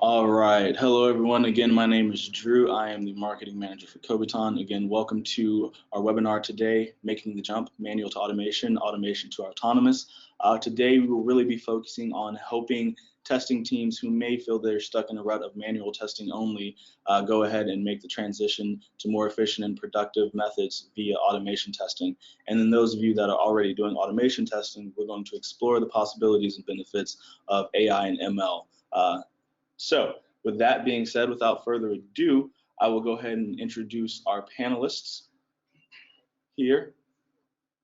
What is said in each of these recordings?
All right. Hello, everyone. Again, my name is Drew. I am the marketing manager for Kobiton. Again, welcome to our webinar today, Making the Jump, Manual to Automation, Automation to Autonomous. Today, we will really be focusing on helping testing teams who may feel they're stuck in a rut of manual testing only go ahead and make the transition to more efficient and productive methods via automation testing. And then those of you that are already doing automation testing, we're going to explore the possibilities and benefits of AI and ML. So with that being said, without further ado, I will go ahead and introduce our panelists here.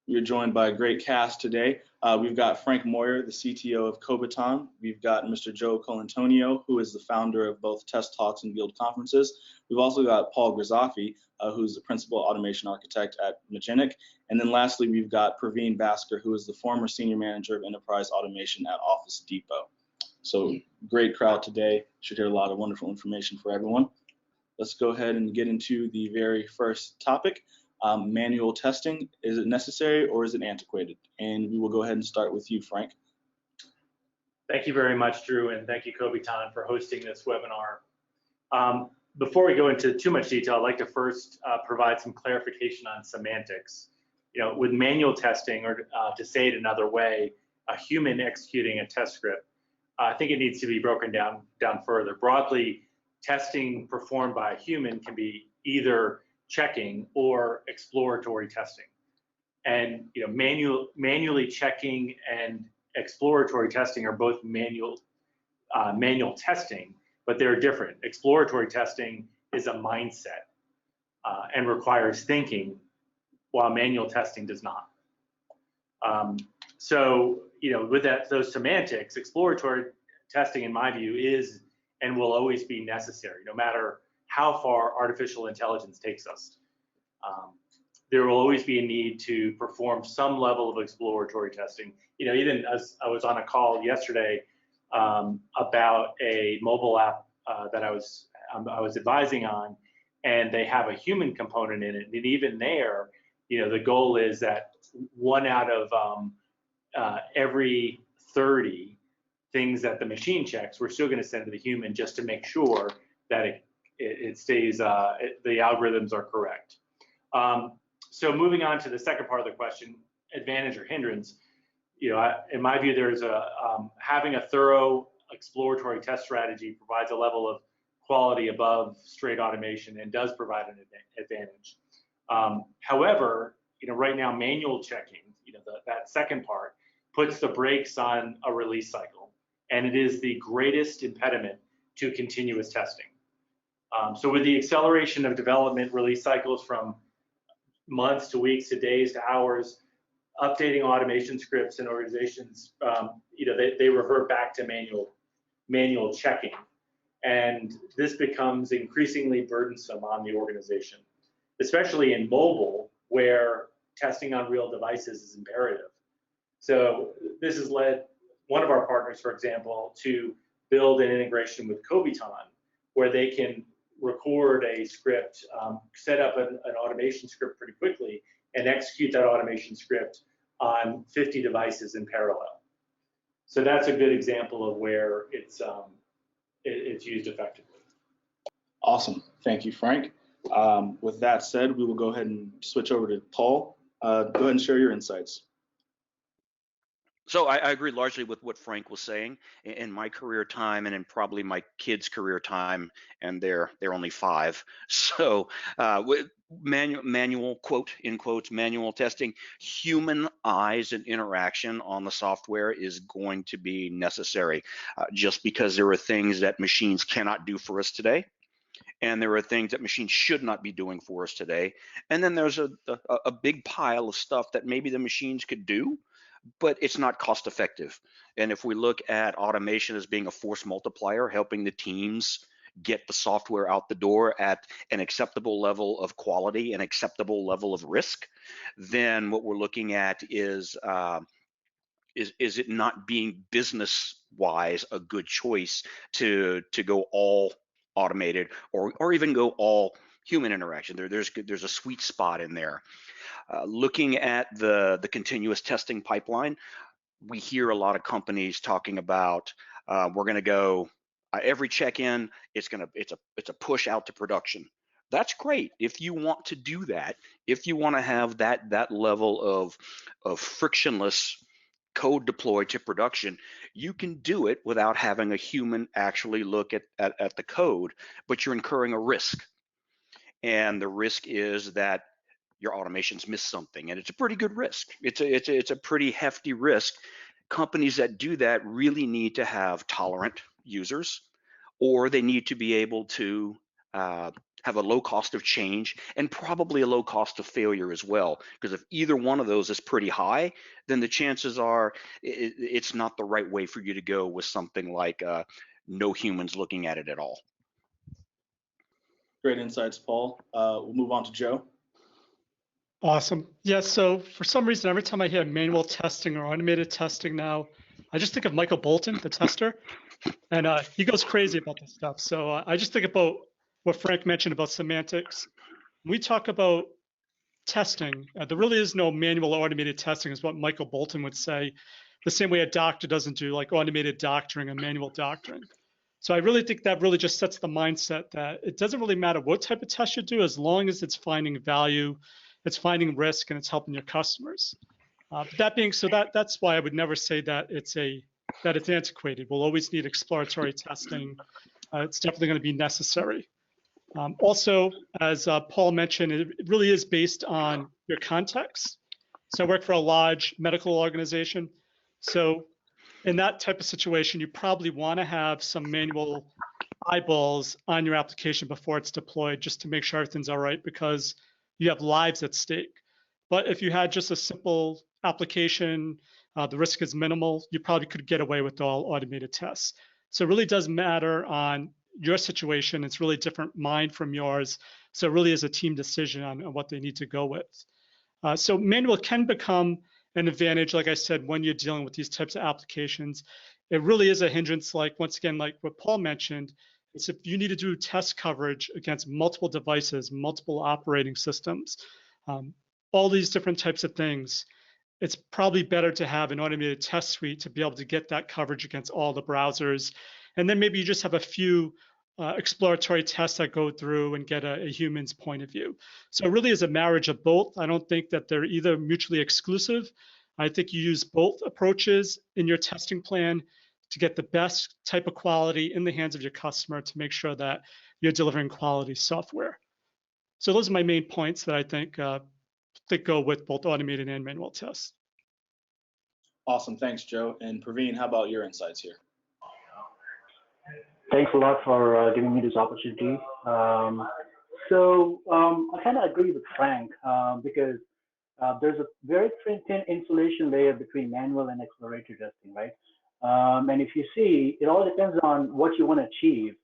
We are joined by a great cast today. We've got Frank Moyer, the CTO of Kobiton. We've got Mr. Joe Colantonio, who is the founder of both Test Talks and Guild Conferences. We've also got Paul Grisafi, who's the principal automation architect at Magenic. And then lastly, we've got Praveen Basker, who is the former senior manager of enterprise automation at Office Depot. So great crowd today. Should hear a lot of wonderful information for everyone. Let's go ahead and get into the very first topic. Manual testing, is it necessary or is it antiquated? And we will go ahead and start with you, Frank. Thank you very much, Drew, and thank you, Kobiton, for hosting this webinar. Before we go into too much detail, I'd like to first provide some clarification on semantics. With manual testing, or to say it another way, a human executing a test script, I think it needs to be broken down further. Broadly, testing performed by a human can be either checking or exploratory testing. And manually checking and exploratory testing are both manual testing, but they're different. Exploratory testing is a mindset and requires thinking, while manual testing does not. With those semantics, exploratory testing, in my view, is and will always be necessary, no matter how far artificial intelligence takes us. There will always be a need to perform some level of exploratory testing. Even as I was on a call yesterday about a mobile app that I was advising on, and they have a human component in it, and even there, the goal is that 1 out of every 30 things that the machine checks, we're still going to send to the human just to make sure that it stays, the algorithms are correct. So moving on to the second part of the question, advantage or hindrance, in my view, there's having a thorough exploratory test strategy provides a level of quality above straight automation and does provide an advantage. However, right now, manual checking, that second part, puts the brakes on a release cycle, and it is the greatest impediment to continuous testing. So with the acceleration of development release cycles from months to weeks to days to hours, updating automation scripts in organizations, they revert back to manual checking, and this becomes increasingly burdensome on the organization, especially in mobile, where testing on real devices is imperative. So this has led one of our partners, for example, to build an integration with Kobiton, where they can record a script, set up an automation script pretty quickly, and execute that automation script on 50 devices in parallel. So that's a good example of where it's used effectively. Awesome. Thank you, Frank. With that said, we will go ahead and switch over to Paul. Go ahead and share your insights. So I agree largely with what Frank was saying. In my career time, and in probably my kids' career time, and they're only 5. So with manual, quote in quotes, manual testing, human eyes and interaction on the software is going to be necessary, just because there are things that machines cannot do for us today, and there are things that machines should not be doing for us today. And then there's a big pile of stuff that maybe the machines could do, but it's not cost effective. And if we look at automation as being a force multiplier, helping the teams get the software out the door at an acceptable level of quality and acceptable level of risk, then what we're looking at is it not being business wise a good choice to go all automated or even go all human interaction. There's a sweet spot in there. Looking at the continuous testing pipeline, we hear a lot of companies talking about we're going to go every check-in, it's a push out to production. That's great if you want to do that. If you want to have that level of frictionless code deployed to production, you can do it without having a human actually look at the code, but you're incurring a risk. And the risk is that your automations miss something, and it's a pretty good risk. It's a pretty hefty risk. Companies that do that really need to have tolerant users, or they need to be able to have a low cost of change and probably a low cost of failure as well. Because if either one of those is pretty high, then the chances are it's not the right way for you to go with something like no humans looking at it at all. Great insights, Paul. We'll move on to Joe. Awesome. Yeah, so for some reason, every time I hear manual testing or automated testing now, I just think of Michael Bolton, the tester, and he goes crazy about this stuff. So I just think about what Frank mentioned about semantics. When we talk about testing, there really is no manual or automated testing, is what Michael Bolton would say, the same way a doctor doesn't do like automated doctoring and manual doctoring. So I really think that really just sets the mindset that it doesn't really matter what type of test you do, as long as it's finding value, it's finding risk, and it's helping your customers. That being so, that's why I would never say that it's antiquated. We'll always need exploratory testing. It's definitely going to be necessary. Also, as Paul mentioned, it really is based on your context. So I work for a large medical organization. So in that type of situation, you probably want to have some manual eyeballs on your application before it's deployed, just to make sure everything's all right, because you have lives at stake. But if you had just a simple application, the risk is minimal, you probably could get away with all automated tests. So it really does matter on your situation. It's really different mine from yours. So it really is a team decision on what they need to go with. So manual can become an advantage, like I said, when you're dealing with these types of applications. It really is a hindrance, like once again, like what Paul mentioned, it's if you need to do test coverage against multiple devices, multiple operating systems, all these different types of things, it's probably better to have an automated test suite to be able to get that coverage against all the browsers. And then maybe you just have a few exploratory tests that go through and get a human's point of view. So it really is a marriage of both. I don't think that they're either mutually exclusive. I think you use both approaches in your testing plan to get the best type of quality in the hands of your customer to make sure that you're delivering quality software. So those are my main points that I think go with both automated and manual tests. Awesome, thanks, Joe. And Praveen, how about your insights here? Thanks a lot for giving me this opportunity. I kind of agree with Frank because there's a very thin insulation layer between manual and exploratory testing, right? And if you see, it all depends on what you want to achieve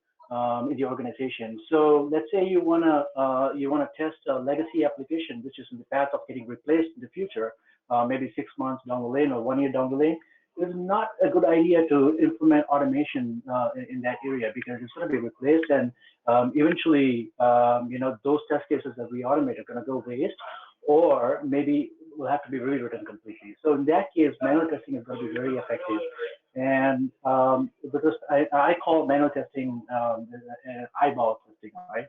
in the organization. So let's say you want to test a legacy application which is in the path of getting replaced in the future, maybe 6 months down the lane or 1 year down the lane. It's not a good idea to implement automation in that area because it's going to be replaced, and eventually, those test cases that we automate are going to go waste, or maybe will have to be rewritten completely. So in that case, manual testing is going to be very effective. And because I call manual testing eyeball testing, right?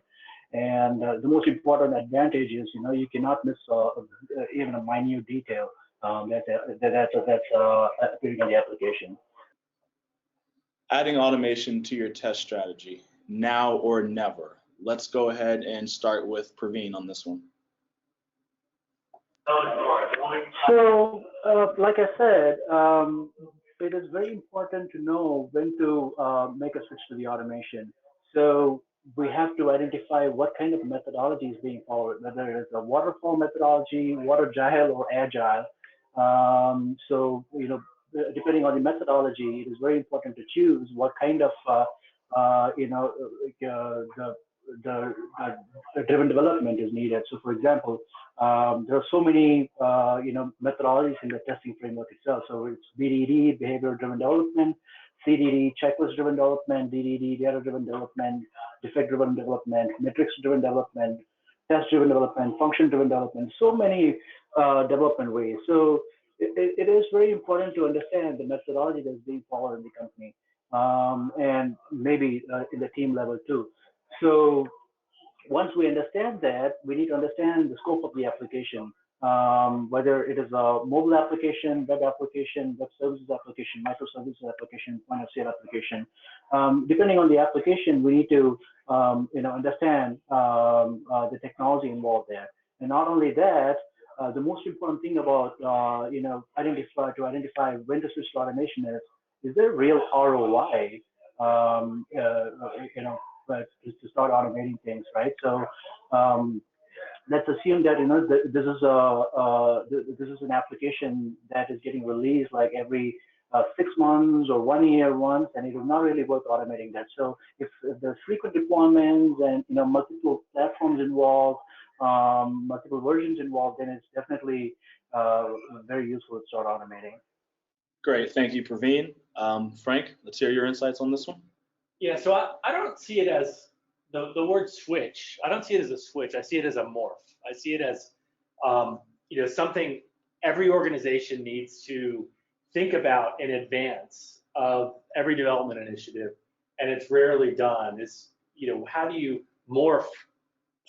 And the most important advantage is, you cannot miss even a minute detail that's appearing in the application. Adding automation to your test strategy, now or never. Let's go ahead and start with Praveen on this one. So, like I said, it is very important to know when to make a switch to the automation. So we have to identify what kind of methodology is being followed, whether it's a waterfall methodology, water-agile, or agile. So, depending on the methodology, it is very important to choose what kind of, the driven development is needed. So, for example, there are so many, methodologies in the testing framework itself. So it's BDD, behavior-driven development, CDD, checklist-driven development, DDD, data-driven development, defect-driven development, metrics-driven development, test-driven development, function-driven development, so many development ways. So it is very important to understand the methodology that's being followed in the company. and maybe in the team level too. So once we understand that, we need to understand the scope of the application, whether it is a mobile application, web services application, microservices application, point of sale application. Depending on the application, we need to understand the technology involved there. And not only that, the most important thing about identify when to switch to automation is there real ROI? But to start automating things, right? So let's assume that this is an application that is getting released like every 6 months or 1 year once, and it is not really worth automating that. So if there's frequent deployments and multiple platforms involved, multiple versions involved, then it's definitely very useful to start automating. Great, thank you, Praveen. Frank, let's hear your insights on this one. Yeah, so I don't see it as the word switch. I don't see it as a switch. I see it as a morph. I see it as something every organization needs to think about in advance of every development initiative, and it's rarely done. Is how do you morph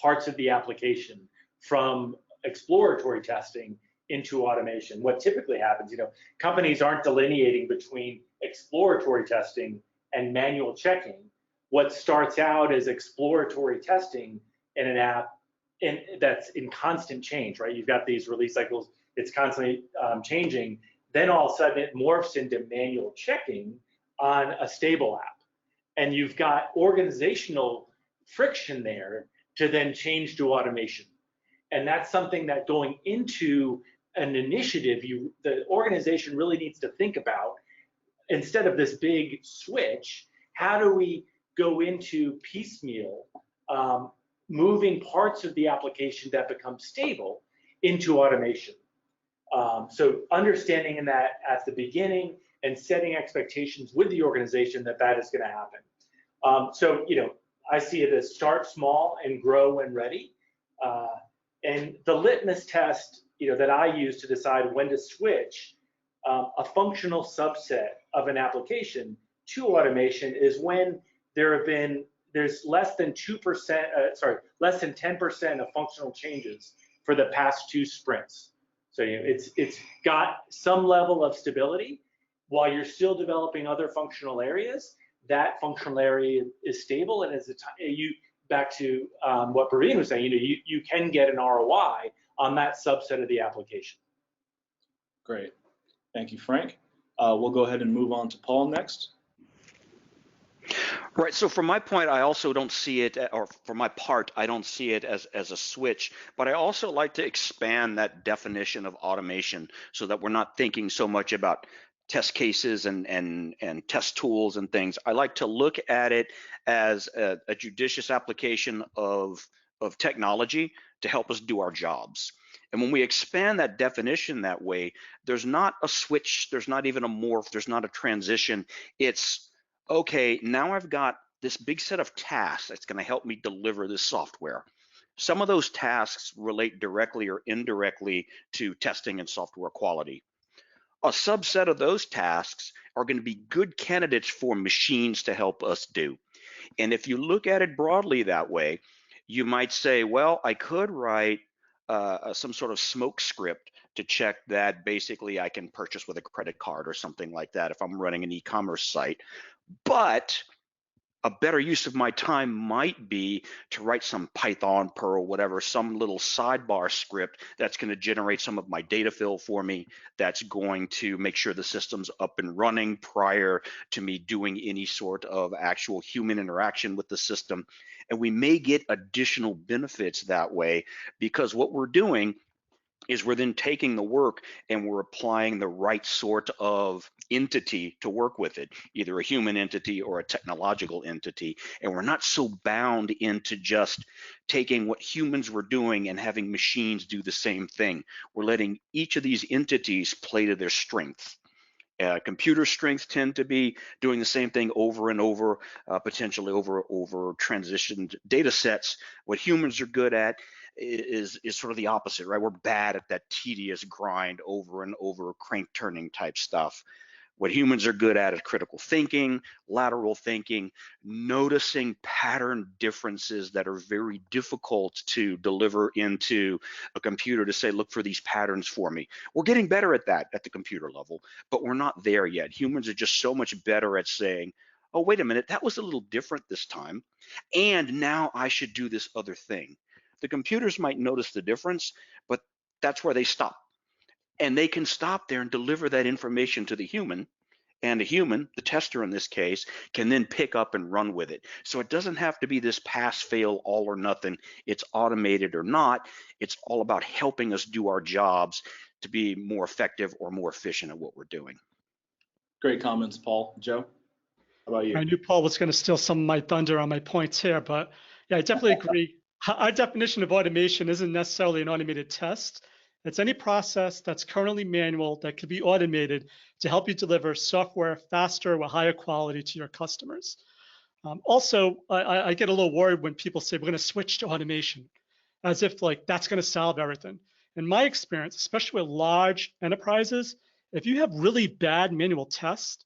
parts of the application from exploratory testing into automation? What typically happens, companies aren't delineating between exploratory testing and manual checking. What starts out as exploratory testing in an app that's in constant change, right? You've got these release cycles, it's constantly changing. Then all of a sudden it morphs into manual checking on a stable app. And you've got organizational friction there to then change to automation. And that's something that going into an initiative, the organization really needs to think about. Instead of this big switch, how do we go into piecemeal, moving parts of the application that become stable into automation? So understanding that at the beginning and setting expectations with the organization that is going to happen. So I see it as start small and grow when ready. And the litmus test that I use to decide when to switch a functional subset of an application to automation is when there's less than 10% of functional changes for the past 2 sprints. So it's got some level of stability while you're still developing other functional areas. That functional area is stable, and back to what Praveen was saying, you can get an ROI on that subset of the application. Great, thank you, Frank. We'll go ahead and move on to Paul next. Right, so from my point, I also don't see it, or for my part, I don't see it as a switch, but I also like to expand that definition of automation so that we're not thinking so much about test cases and test tools and things. I like to look at it as a judicious application of technology to help us do our jobs. And when we expand that definition that way, there's not a switch, there's not even a morph, there's not a transition. It's, okay, now I've got this big set of tasks that's going to help me deliver this software. Some of those tasks relate directly or indirectly to testing and software quality. A subset of those tasks are going to be good candidates for machines to help us do. And if you look at it broadly that way, you might say, well, I could write some sort of smoke script to check that basically I can purchase with a credit card or something like that if I'm running an e-commerce site. But a better use of my time might be to write some Python, Perl, whatever, some little sidebar script that's going to generate some of my data fill for me, that's going to make sure the system's up and running prior to me doing any sort of actual human interaction with the system. And we may get additional benefits that way, because what we're doing is we're then taking the work and we're applying the right sort of entity to work with it, either a human entity or a technological entity. And we're not so bound into just taking what humans were doing and having machines do the same thing. We're letting each of these entities play to their strengths. Computer strengths tend to be doing the same thing over and over, potentially over transitioned data sets. What humans are good at is sort of the opposite, right? We're bad at that tedious grind over and over, crank turning type stuff. What humans are good at is critical thinking, lateral thinking, noticing pattern differences that are very difficult to deliver into a computer to say, look for these patterns for me. We're getting better at that at the computer level, but we're not there yet. Humans are just so much better at saying, oh, wait a minute, that was a little different this time, and now I should do this other thing. The computers might notice the difference, but that's where they stop. And they can stop there and deliver that information to the human, and the human, the tester in this case, can then pick up and run with it. So it doesn't have to be this pass, fail, all or nothing. It's automated or not. It's all about helping us do our jobs to be more effective or more efficient at what we're doing. Great comments, Paul. Joe, how about you? I knew Paul was going to steal some of my thunder on my points here, but yeah, I definitely agree. Our definition of automation isn't necessarily an automated test. It's any process that's currently manual that could be automated to help you deliver software faster with higher quality to your customers. Also, I get a little worried when people say we're going to switch to automation, as if like that's going to solve everything. In my experience, especially with large enterprises, if you have really bad manual tests,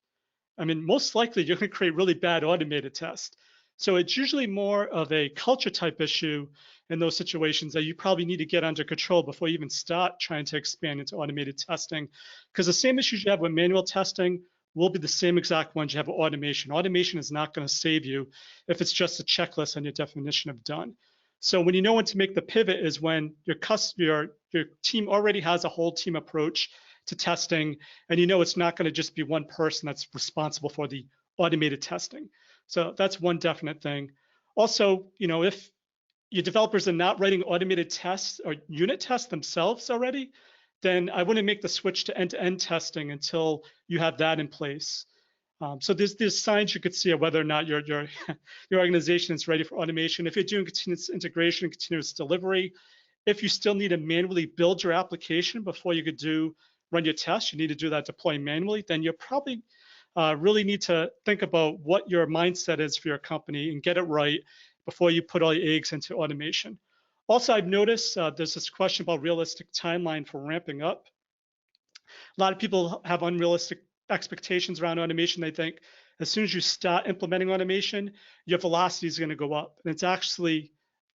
I mean, most likely you're going to create really bad automated tests. So it's usually more of a culture type issue in those situations that you probably need to get under control before you even start trying to expand into automated testing. Because the same issues you have with manual testing will be the same exact ones you have with automation. Automation is not going to save you if it's just a checklist on your definition of done. So when you know when to make the pivot is when your team already has a whole team approach to testing, and you know it's not going to just be one person that's responsible for the automated testing. So that's one definite thing. Also, you know, if your developers are not writing automated tests or unit tests themselves already, then I wouldn't make the switch to end-to-end testing until you have that in place. So there's signs you could see of whether or not your organization is ready for automation. If you're doing continuous integration, continuous delivery, if you still need to manually build your application before you could run your tests, you need to do that deploy manually, then you probably really need to think about what your mindset is for your company and get it right before you put all your eggs into automation. Also, I've noticed there's this question about realistic timeline for ramping up. A lot of people have unrealistic expectations around automation. They think as soon as you start implementing automation, your velocity is going to go up. And it's actually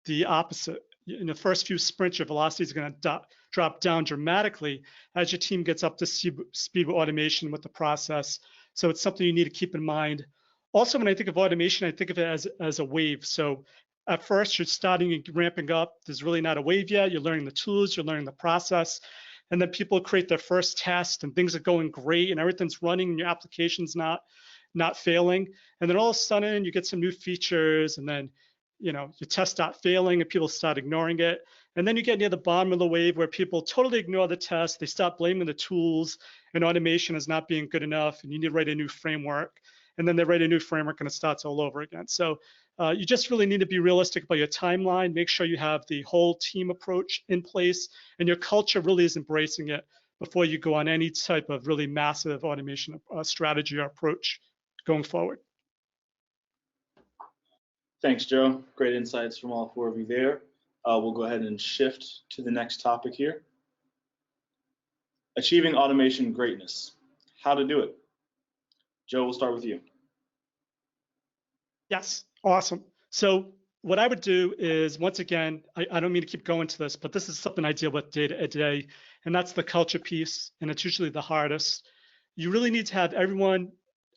the opposite. In the first few sprints, your velocity is going to drop down dramatically as your team gets up to speed with automation with the process. So it's something you need to keep in mind. Also, when I think of automation, I think of it as a wave. So at first, you're starting and ramping up. There's really not a wave yet. You're learning the tools, you're learning the process. And then people create their first test and things are going great and everything's running and your application's not failing. And then all of a sudden, you get some new features and then your tests start failing and people start ignoring it. And then you get near the bottom of the wave where people totally ignore the test. They start blaming the tools and automation as not being good enough. And you need to write a new framework. And then they write a new framework and it starts all over again. So you just really need to be realistic about your timeline. Make sure you have the whole team approach in place and your culture really is embracing it before you go on any type of really massive automation strategy or approach going forward. Thanks, Joe. Great insights from all four of you there. We'll go ahead and shift to the next topic here. Achieving automation greatness. How to do it. Joe, we'll start with you. Yes, awesome. So what I would do is, once again, I don't mean to keep going to this, but this is something I deal with day to day, and that's the culture piece, and it's usually the hardest. You really need to have everyone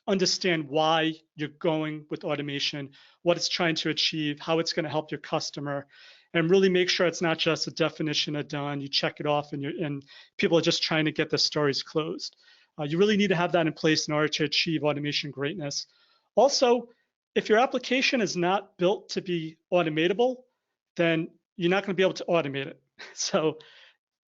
understand why you're going with automation, what it's trying to achieve, how it's going to help your customer, and really make sure it's not just a definition of done. You check it off, and people are just trying to get the stories closed. You really need to have that in place in order to achieve automation greatness. Also, if your application is not built to be automatable, then you're not going to be able to automate it. So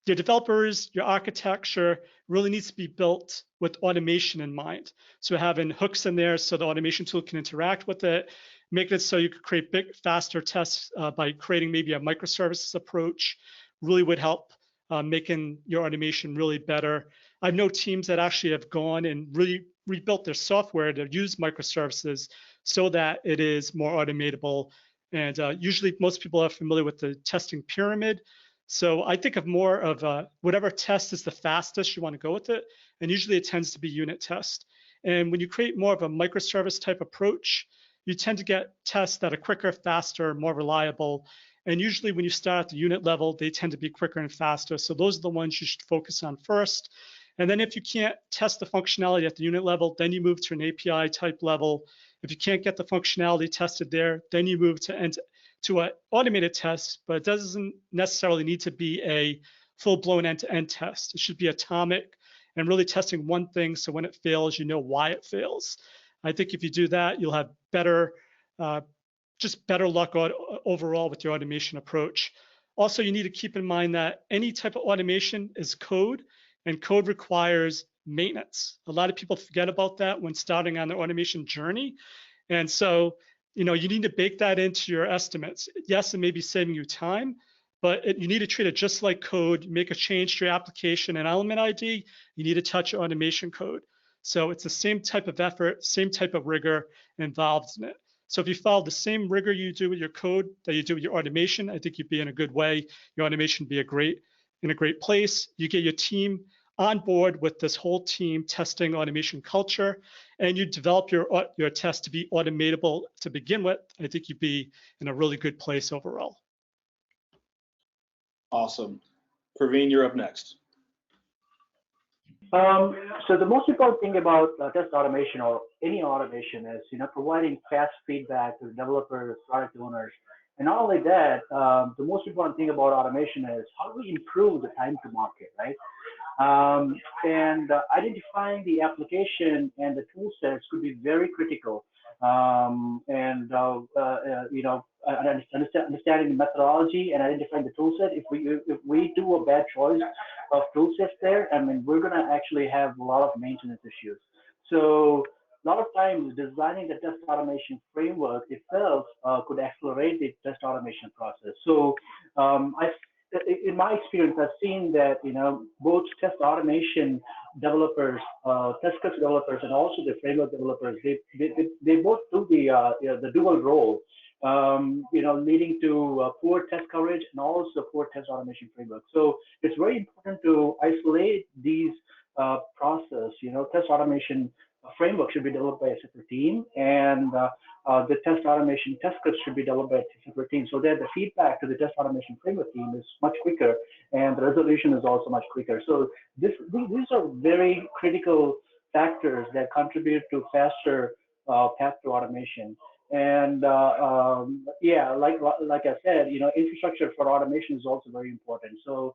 your developers, your architecture really needs to be built with automation in mind. So having hooks in there so the automation tool can interact with it, making it so you could create big, faster tests by creating maybe a microservices approach really would help making your automation really better. I know teams that actually have gone and really rebuilt their software to use microservices so that it is more automatable. And usually most people are familiar with the testing pyramid. So I think of more of whatever test is the fastest, you want to go with it. And usually it tends to be unit test. And when you create more of a microservice type approach, you tend to get tests that are quicker, faster, more reliable. And usually when you start at the unit level, they tend to be quicker and faster. So those are the ones you should focus on first. And then if you can't test the functionality at the unit level, then you move to an API type level. If you can't get the functionality tested there, then you move to an automated test, but it doesn't necessarily need to be a full-blown end-to-end test. It should be atomic and really testing one thing, so when it fails, you know why it fails. I think if you do that, you'll have better, just better luck overall with your automation approach. Also, you need to keep in mind that any type of automation is code, and code requires maintenance. A lot of people forget about that when starting on their automation journey. And so, you need to bake that into your estimates. Yes, it may be saving you time, but you need to treat it just like code. You make a change to your application and element ID, you need to touch your automation code. So it's the same type of effort, same type of rigor involved in it. So if you follow the same rigor you do with your code that you do with your automation, I think you'd be in a good way. Your automation would be in a great place. You get your team on board with this whole team testing automation culture, and you develop your test to be automatable to begin with. I think you'd be in a really good place overall. Awesome. Praveen, you're up next. So the most important thing about test automation or any automation is, providing fast feedback to developers, product owners. And not only that, the most important thing about automation is how do we improve the time to market, right? And identifying the application and the tool sets could be very critical. Understanding the methodology and identifying the tool set. If we do a bad choice of tool sets there, I mean, we're going to actually have a lot of maintenance issues. So a lot of times designing the test automation framework itself could accelerate the test automation process. So in my experience, I've seen that both test automation developers, test script developers, and also the framework developers, they both do the dual role, leading to poor test coverage and also poor test automation framework. So it's very important to isolate these process. Test automation framework should be developed by a separate team, and the test automation test scripts should be developed by a separate team, so that the feedback to the test automation framework team is much quicker, and the resolution is also much quicker. So these are very critical factors that contribute to faster path to automation. And yeah, like I said, infrastructure for automation is also very important. So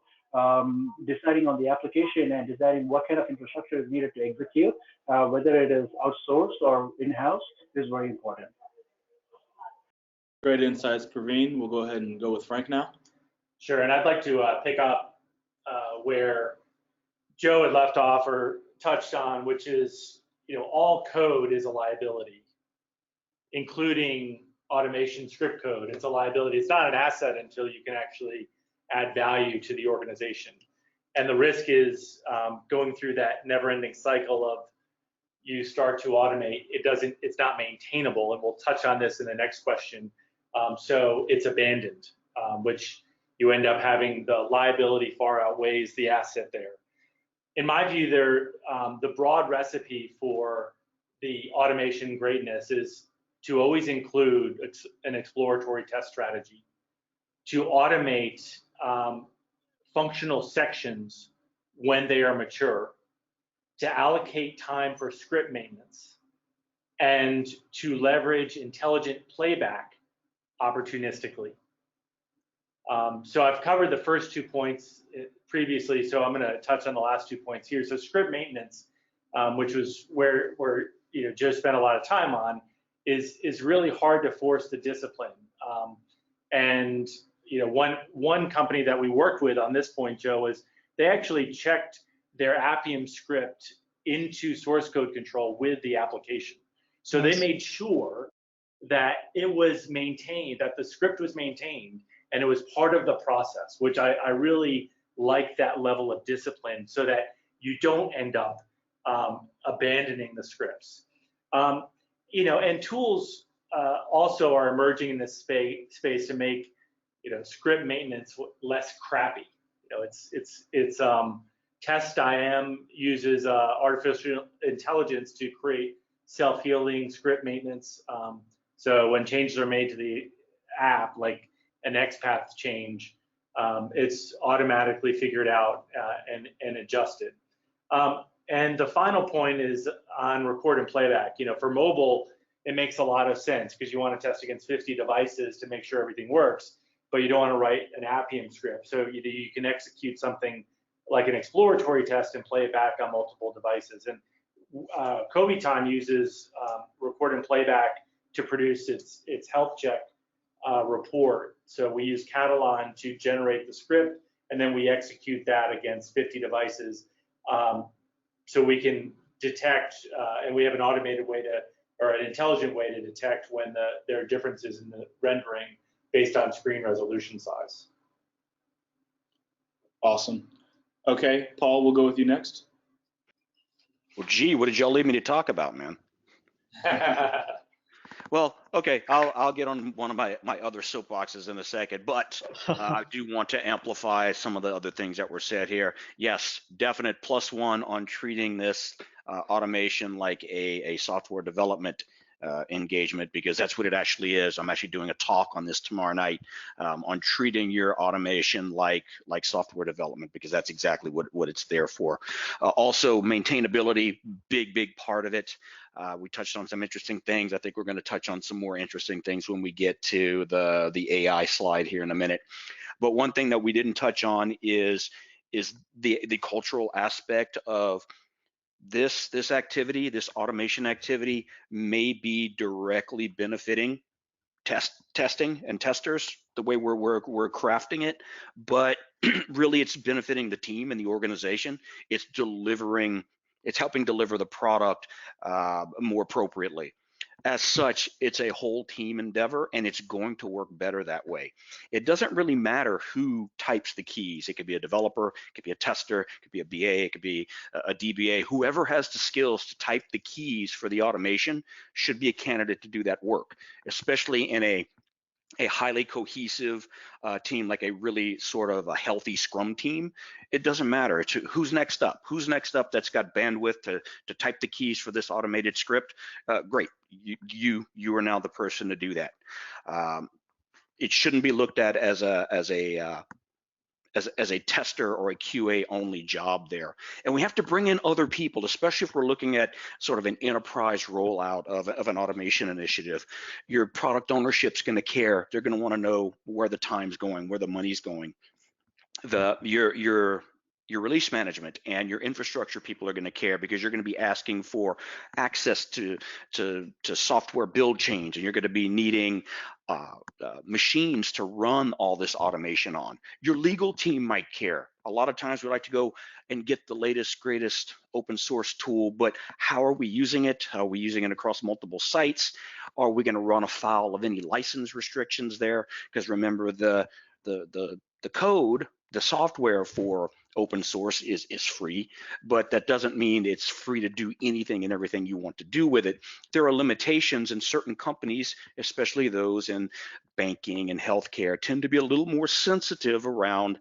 deciding on the application and deciding what kind of infrastructure is needed to execute, whether it is outsourced or in-house, is very important. Great insights, Praveen. We'll go ahead and go with Frank now. Sure, and I'd like to pick up where Joe had left off or touched on, which is, all code is a liability, including automation script code. It's a liability. It's not an asset until you can actually add value to the organization. And the risk is going through that never-ending cycle of you start to automate, it's not maintainable, and we'll touch on this in the next question. So it's abandoned, which you end up having the liability far outweighs the asset there. In my view, the broad recipe for the automation greatness is to always include an exploratory test strategy, to automate functional sections when they are mature, to allocate time for script maintenance, and to leverage intelligent playback opportunistically. So I've covered the first 2 points previously, so I'm going to touch on the last 2 points here. So script maintenance, which was where Joe spent a lot of time on, is really hard to force the discipline. And one company that we worked with on this point, Joe, is they actually checked their Appium script into source code control with the application. So they made sure that it was maintained, that the script was maintained, and it was part of the process, which I really like that level of discipline, so that you don't end up abandoning the scripts. And tools also are emerging in this space to make Test IM uses artificial intelligence to create self-healing script maintenance. So when changes are made to the app, like an XPath change, it's automatically figured out and adjusted. And the final point is on record and playback. You know, for mobile, it makes a lot of sense because you want to test against 50 devices to make sure everything works, but you don't want to write an Appium script. So you can execute something like an exploratory test and play it back on multiple devices. And Kobiton uses record and playback to produce its health check report. So we use Catalan to generate the script, and then we execute that against 50 devices. So we can detect, and we have an automated way to, or an intelligent way to detect when there are differences in the rendering based on screen resolution size. Awesome. Okay, Paul, we'll go with you next. Well, gee, what did y'all leave me to talk about, man? Well, okay, I'll get on one of my other soapboxes in a second, but I do want to amplify some of the other things that were said here. Yes, definite +1 on treating this automation like a software development engagement, because that's what it actually is. I'm actually doing a talk on this tomorrow night on treating your automation like software development, because that's exactly what it's there for. Also, maintainability, big part of it. We touched on some interesting things. I think we're going to touch on some more interesting things when we get to the AI slide here in a minute. But one thing that we didn't touch on is the cultural aspect of this activity, this automation activity may be directly benefiting testing and testers, the way we're crafting it, but really it's benefiting the team and the organization. It's helping deliver the product more appropriately. As such, it's a whole team endeavor, and it's going to work better that way. It doesn't really matter who types the keys. It could be a developer, it could be a tester, it could be a BA, it could be a DBA. Whoever has the skills to type the keys for the automation should be a candidate to do that work, especially in a highly cohesive team, like a really sort of a healthy Scrum team. It doesn't matter. It's who's next up. Who's next up that's got bandwidth to type the keys for this automated script? Great. You are now the person to do that. It shouldn't be looked at as a tester or a QA only job there. And we have to bring in other people, especially if we're looking at sort of an enterprise rollout of an automation initiative. Your product ownership's going to care. They're going to want to know where the time's going, where the money's going. Your release management and your infrastructure people are going to care, because you're going to be asking for access to software build change, and you're going to be needing machines to run all this automation on. Your legal team might care. A lot of times we like to go and get the latest, greatest open source tool, but how are we using it? How are we using it across multiple sites? Are we going to run afoul of any license restrictions there? Because remember, the code, the software for open source is free, but that doesn't mean it's free to do anything and everything you want to do with it. There are limitations, in certain companies, especially those in banking and healthcare, tend to be a little more sensitive around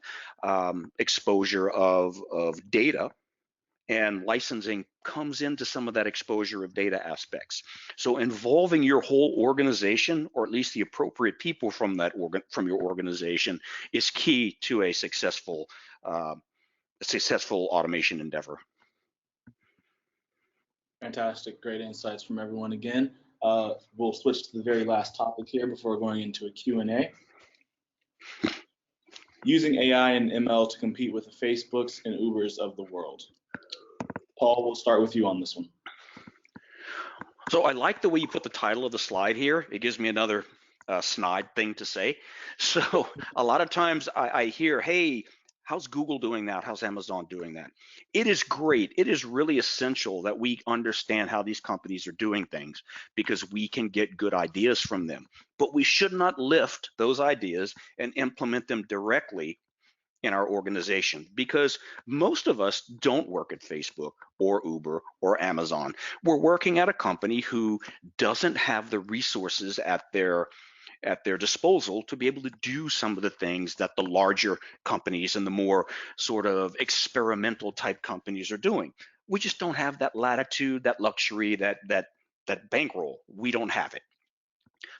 exposure of data, and licensing comes into some of that exposure of data aspects. So involving your whole organization, or at least the appropriate people from your organization, is key to a successful automation endeavor. Fantastic, great insights from everyone again. We'll switch to the very last topic here before going into a Q&A. Using AI and ML to compete with the Facebooks and Ubers of the world. Paul, we'll start with you on this one. So I like the way you put the title of the slide here. It gives me another snide thing to say. So a lot of times I hear, hey, how's Google doing that? How's Amazon doing that? It is great. It is really essential that we understand how these companies are doing things, because we can get good ideas from them. But we should not lift those ideas and implement them directly in our organization, because most of us don't work at Facebook or Uber or Amazon. We're working at a company who doesn't have the resources at their at their disposal to be able to do some of the things that the larger companies and the more sort of experimental type companies are doing. We just don't have that latitude, that luxury, that bankroll. We don't have it.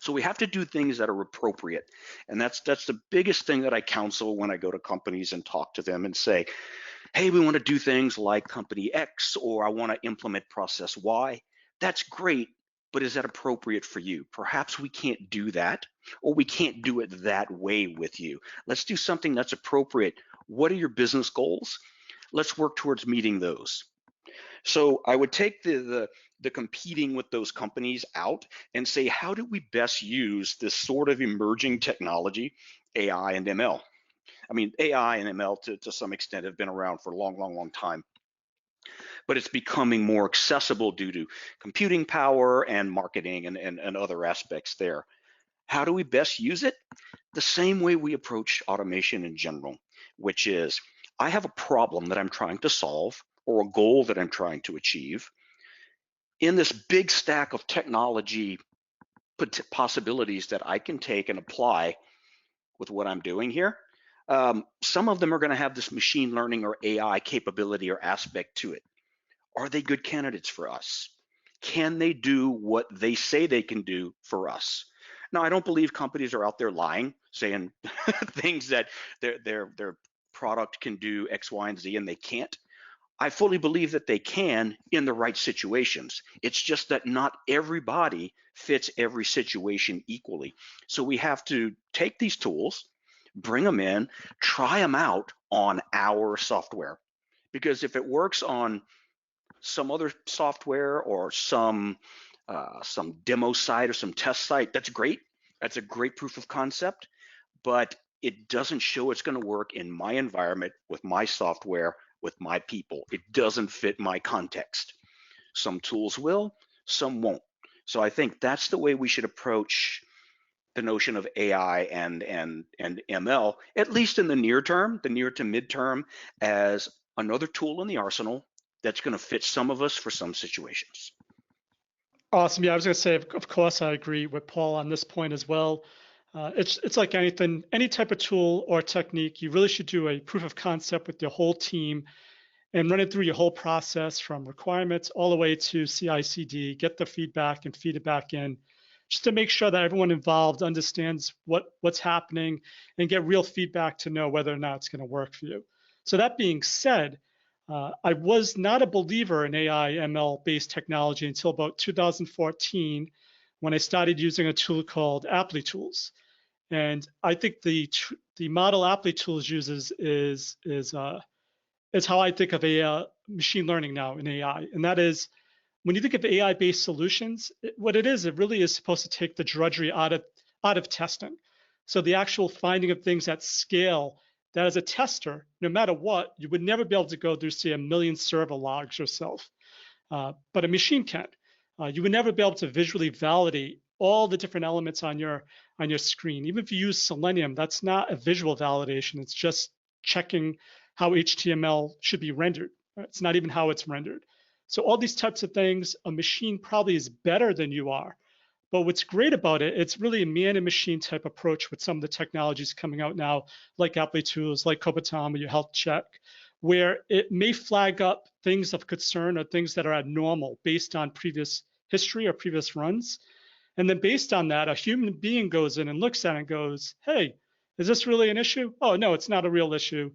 So we have to do things that are appropriate. And that's the biggest thing that I counsel when I go to companies and talk to them and say, hey, we want to do things like company X, or I want to implement process Y. That's great, but is that appropriate for you? Perhaps we can't do that, or we can't do it that way with you. Let's do something that's appropriate. What are your business goals? Let's work towards meeting those. So I would take the competing with those companies out and say, how do we best use this sort of emerging technology, AI and ML? I mean, AI and ML to some extent have been around for a long time, but it's becoming more accessible due to computing power and marketing and other aspects there. How do we best use it? The same way we approach automation in general, which is, I have a problem that I'm trying to solve or a goal that I'm trying to achieve. In this big stack of technology possibilities that I can take and apply with what I'm doing here, some of them are going to have this machine learning or AI capability or aspect to it. Are they good candidates for us? Can they do what they say they can do for us? Now, I don't believe companies are out there lying, saying things that their product can do X, Y, and Z, and they can't. I fully believe that they can in the right situations. It's just that not everybody fits every situation equally. So we have to take these tools, bring them in, try them out on our software. Because if it works on some other software or some demo site or some test site, that's great. That's a great proof of concept, but it doesn't show it's going to work in my environment with my software, with my people. It doesn't fit my context. Some tools will, some won't. So I think that's the way we should approach the notion of AI and ML, at least in the near term, the near to midterm, as another tool in the arsenal that's going to fit some of us for some situations. Awesome. Yeah, I was going to say, of course, I agree with Paul on this point as well. It's like anything, any type of tool or technique, you really should do a proof of concept with your whole team and run it through your whole process from requirements all the way to CI/CD, get the feedback and feed it back in, just to make sure that everyone involved understands what's happening and get real feedback to know whether or not it's going to work for you. So that being said, I was not a believer in AI ML based technology until about 2014 when I started using a tool called Applitools. And I think the model Applitools uses is how I think of machine learning now in AI. And that is, when you think of AI-based solutions, what it really is supposed to take the drudgery out of testing. So the actual finding of things at scale that as a tester, no matter what, you would never be able to go through, say, 1 million server logs yourself. But a machine can. You would never be able to visually validate all the different elements on your screen. Even if you use Selenium, that's not a visual validation. It's just checking how HTML should be rendered. It's not even how it's rendered. So all these types of things, a machine probably is better than you are. But what's great about it, it's really a man and machine type approach with some of the technologies coming out now, like Applitools, like Kobiton, where you health check, where it may flag up things of concern or things that are abnormal based on previous history or previous runs. And then based on that, a human being goes in and looks at it and goes, hey, is this really an issue? Oh, no, it's not a real issue.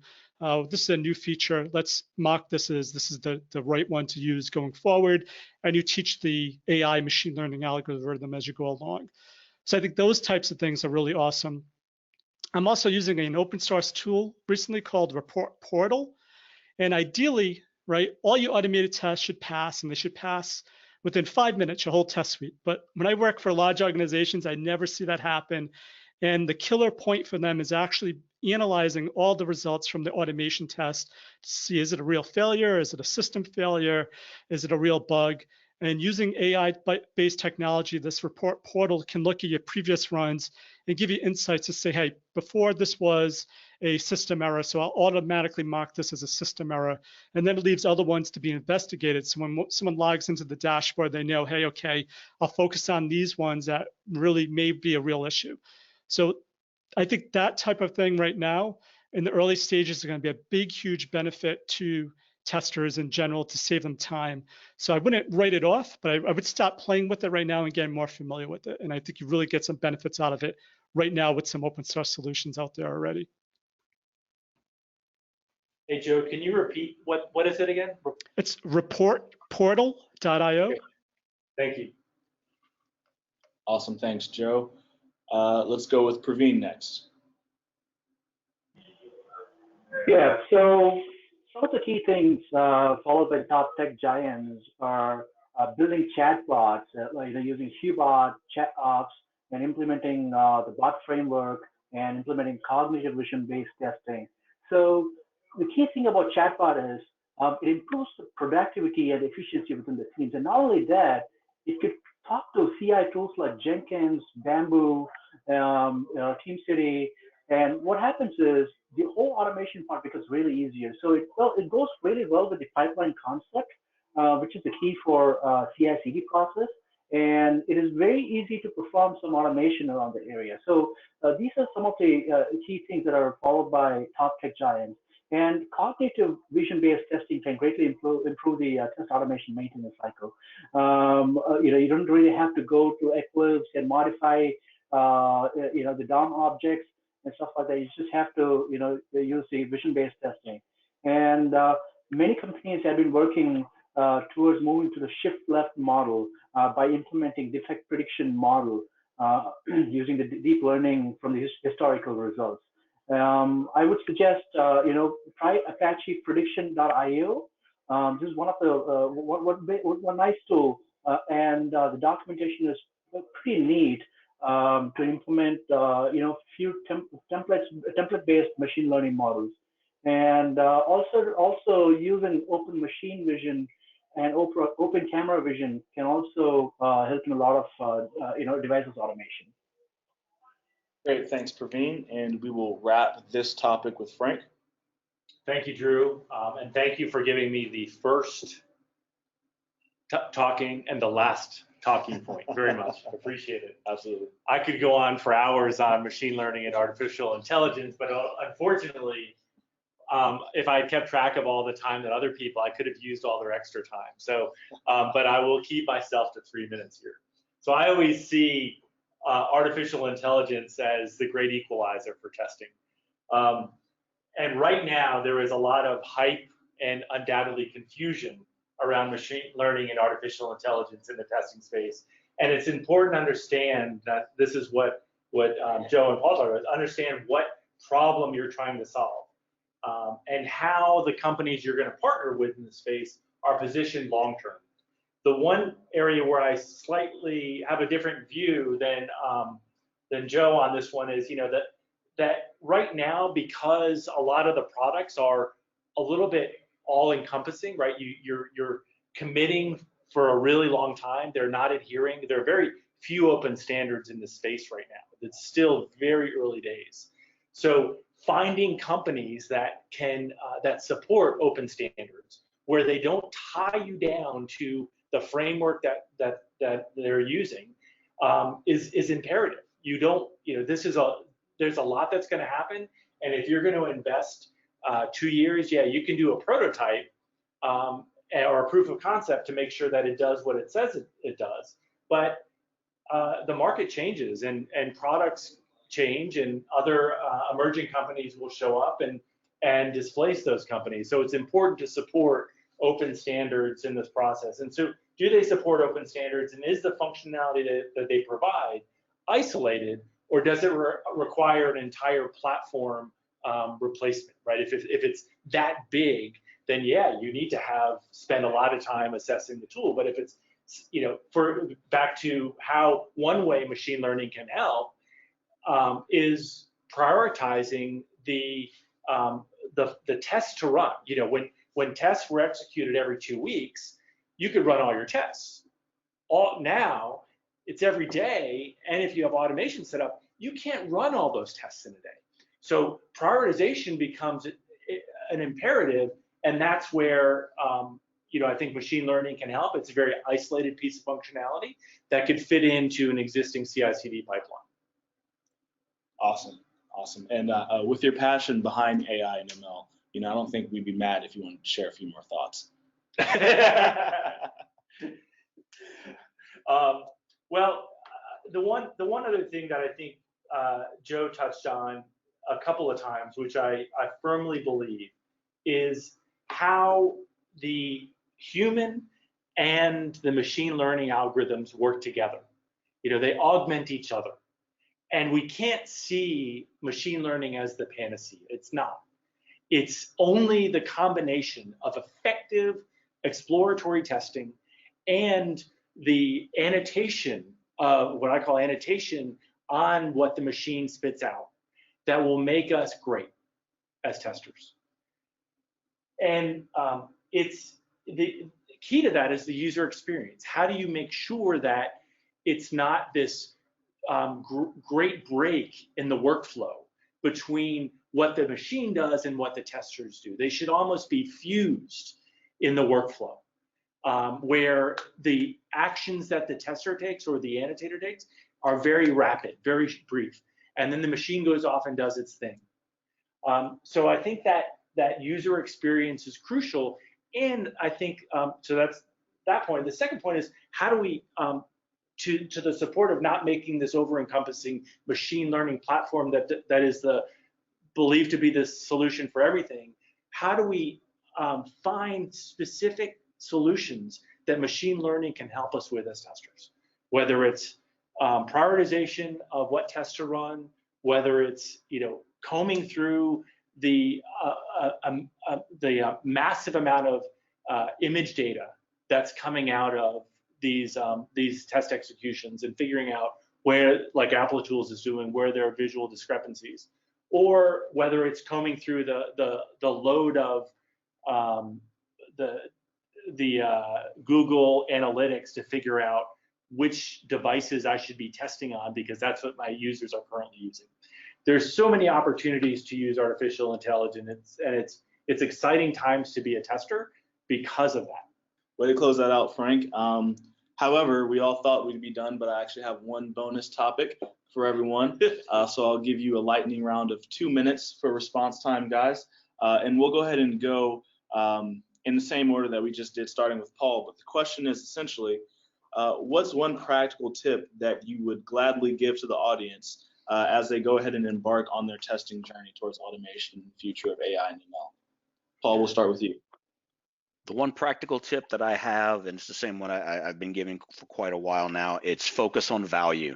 This is a new feature. Let's mark this as the right one to use going forward. And you teach the AI machine learning algorithm as you go along. So I think those types of things are really awesome. I'm also using an open source tool recently called Report Portal. And ideally, right, all your automated tests should pass, and they should pass within 5 minutes, your whole test suite. But when I work for large organizations, I never see that happen. And the killer point for them is actually analyzing all the results from the automation test to see, is it a real failure? Is it a system failure? Is it a real bug? And using AI-based technology, this report portal can look at your previous runs and give you insights to say, hey, before this was a system error. So I'll automatically mark this as a system error. And then it leaves other ones to be investigated. So when someone logs into the dashboard, they know, hey, okay, I'll focus on these ones that really may be a real issue. So I think that type of thing right now in the early stages is going to be a big, huge benefit to testers in general to save them time. So I wouldn't write it off, but I would stop playing with it right now and get more familiar with it. And I think you really get some benefits out of it right now with some open source solutions out there already. Hey, Joe, can you repeat what is it again? It's reportportal.io. Okay. Thank you. Awesome, thanks, Joe. Let's go with Praveen next. Yeah, so some of the key things followed by top tech giants are building chatbots, using Qbot, ChatOps, and implementing the bot framework and implementing cognitive vision-based testing. So the key thing about chatbot is it improves the productivity and efficiency within the teams. And not only that, it could talk to CI tools like Jenkins, Bamboo, TeamCity, and what happens is the whole automation part becomes really easier. So it goes really well with the pipeline concept, which is the key for CI/CD process. And it is very easy to perform some automation around the area. So these are some of the key things that are followed by top tech giants. And cognitive vision-based testing can greatly improve the test automation maintenance cycle. You don't really have to go to Eclipse and modify the DOM objects and stuff like that. You just have to use the vision-based testing. And many companies have been working towards moving to the shift-left model by implementing defect prediction model using the deep learning from the historical results. I would suggest try Apache Prediction.io. This is one of the one nice tool, and the documentation is pretty neat to implement few template-based machine learning models, and also using open machine vision and open camera vision can also help in a lot of devices automation. Great, thanks, Praveen. And we will wrap this topic with Frank. Thank you, Drew. And thank you for giving me the first talking and the last talking point. Very much. I appreciate it. Absolutely. I could go on for hours on machine learning and artificial intelligence, but unfortunately, if I had kept track of all the time that other people, I could have used all their extra time. So, but I will keep myself to 3 minutes here. So I always see artificial intelligence as the great equalizer for testing. And right now, there is a lot of hype and undoubtedly confusion around machine learning and artificial intelligence in the testing space. And it's important to understand that this is what Joe and Paul talked about, understand what problem you're trying to solve and how the companies you're going to partner with in the space are positioned long-term. The one area where I slightly have a different view than Joe on this one is, that right now, because a lot of the products are a little bit all-encompassing, right? You're committing for a really long time. They're not adhering. There are very few open standards in this space right now. It's still very early days. So finding companies that can that support open standards, where they don't tie you down to the framework that they're using, is imperative. You don't, there's a lot that's going to happen, and if you're going to invest 2 years, yeah, you can do a prototype or a proof of concept to make sure that it does what it says it does. But the market changes and products change, and other emerging companies will show up and displace those companies. So it's important to support open standards in this process. And so do they support open standards, and is the functionality that they provide isolated, or does it require an entire platform replacement, right? If it's that big, then yeah, you need to spend a lot of time assessing the tool. But if it's, back to how one way machine learning can help is prioritizing the tests to run. When tests were executed every 2 weeks, you could run all your tests. Now it's every day, and if you have automation set up, you can't run all those tests in a day. So prioritization becomes an imperative, and that's where I think machine learning can help. It's a very isolated piece of functionality that could fit into an existing CI/CD pipeline. Awesome, awesome. And with your passion behind AI and ML, I don't think we'd be mad if you wanted to share a few more thoughts. Well, the one other thing that I think Joe touched on a couple of times, which I firmly believe, is how the human and the machine learning algorithms work together. They augment each other. And we can't see machine learning as the panacea. It's not. It's only the combination of effective exploratory testing and the annotation of what I call annotation on what the machine spits out that will make us great as testers. And it's the key to that is the user experience. How do you make sure that it's not this great break in the workflow between what the machine does and what the testers do? They should almost be fused in the workflow, where the actions that the tester takes or the annotator takes are very rapid, very brief, and then the machine goes off and does its thing. So I think that user experience is crucial, and I think so. That's that point. The second point is, how do we to the support of not making this over-encompassing machine learning platform that is believed to be the solution for everything. How do we find specific solutions that machine learning can help us with as testers? Whether it's prioritization of what tests to run, whether it's combing through the massive amount of image data that's coming out of these test executions and figuring out where, like Apple Tools is doing, where there are visual discrepancies, or whether it's combing through the load of the Google Analytics to figure out which devices I should be testing on because that's what my users are currently using. There's so many opportunities to use artificial intelligence, and it's exciting times to be a tester because of that. Way to close that out, Frank. However, we all thought we'd be done, but I actually have one bonus topic for everyone. So I'll give you a lightning round of 2 minutes for response time, guys. And we'll go ahead and go in the same order that we just did, starting with Paul. But the question is essentially, what's one practical tip that you would gladly give to the audience as they go ahead and embark on their testing journey towards automation in the future of AI and ML? Paul, we'll start with you. The one practical tip that I have, and it's the same one I've been giving for quite a while now, it's focus on value.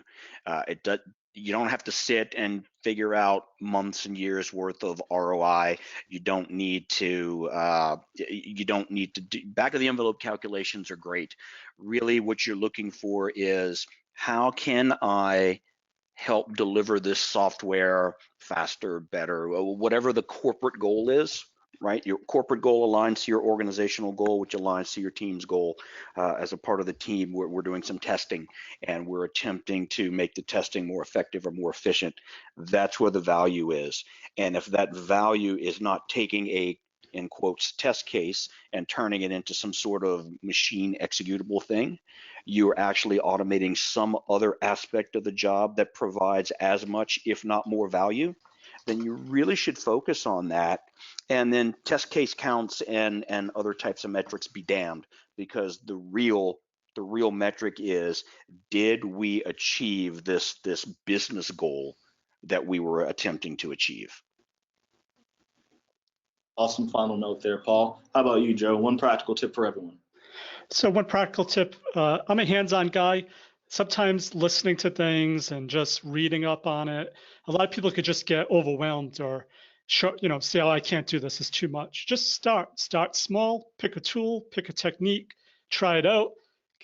You don't have to sit and figure out months and years worth of ROI. You don't need to do back of the envelope calculations are great. Really what you're looking for is, how can I help deliver this software faster, better, whatever the corporate goal is. Right, your corporate goal aligns to your organizational goal, which aligns to your team's goal. As a part of the team, we're doing some testing, and we're attempting to make the testing more effective or more efficient. That's where the value is. And if that value is not taking a, in quotes, test case and turning it into some sort of machine executable thing, you're actually automating some other aspect of the job that provides as much, if not more value, then you really should focus on that. And then test case counts and other types of metrics be damned, because the real metric is, did we achieve this business goal that we were attempting to achieve? Awesome final note there, Paul. How about you, Joe? One practical tip for everyone. So one practical tip, I'm a hands-on guy. Sometimes listening to things and just reading up on it, a lot of people could just get overwhelmed or say, oh, I can't do this, it's too much. Just start small, pick a tool, pick a technique, try it out,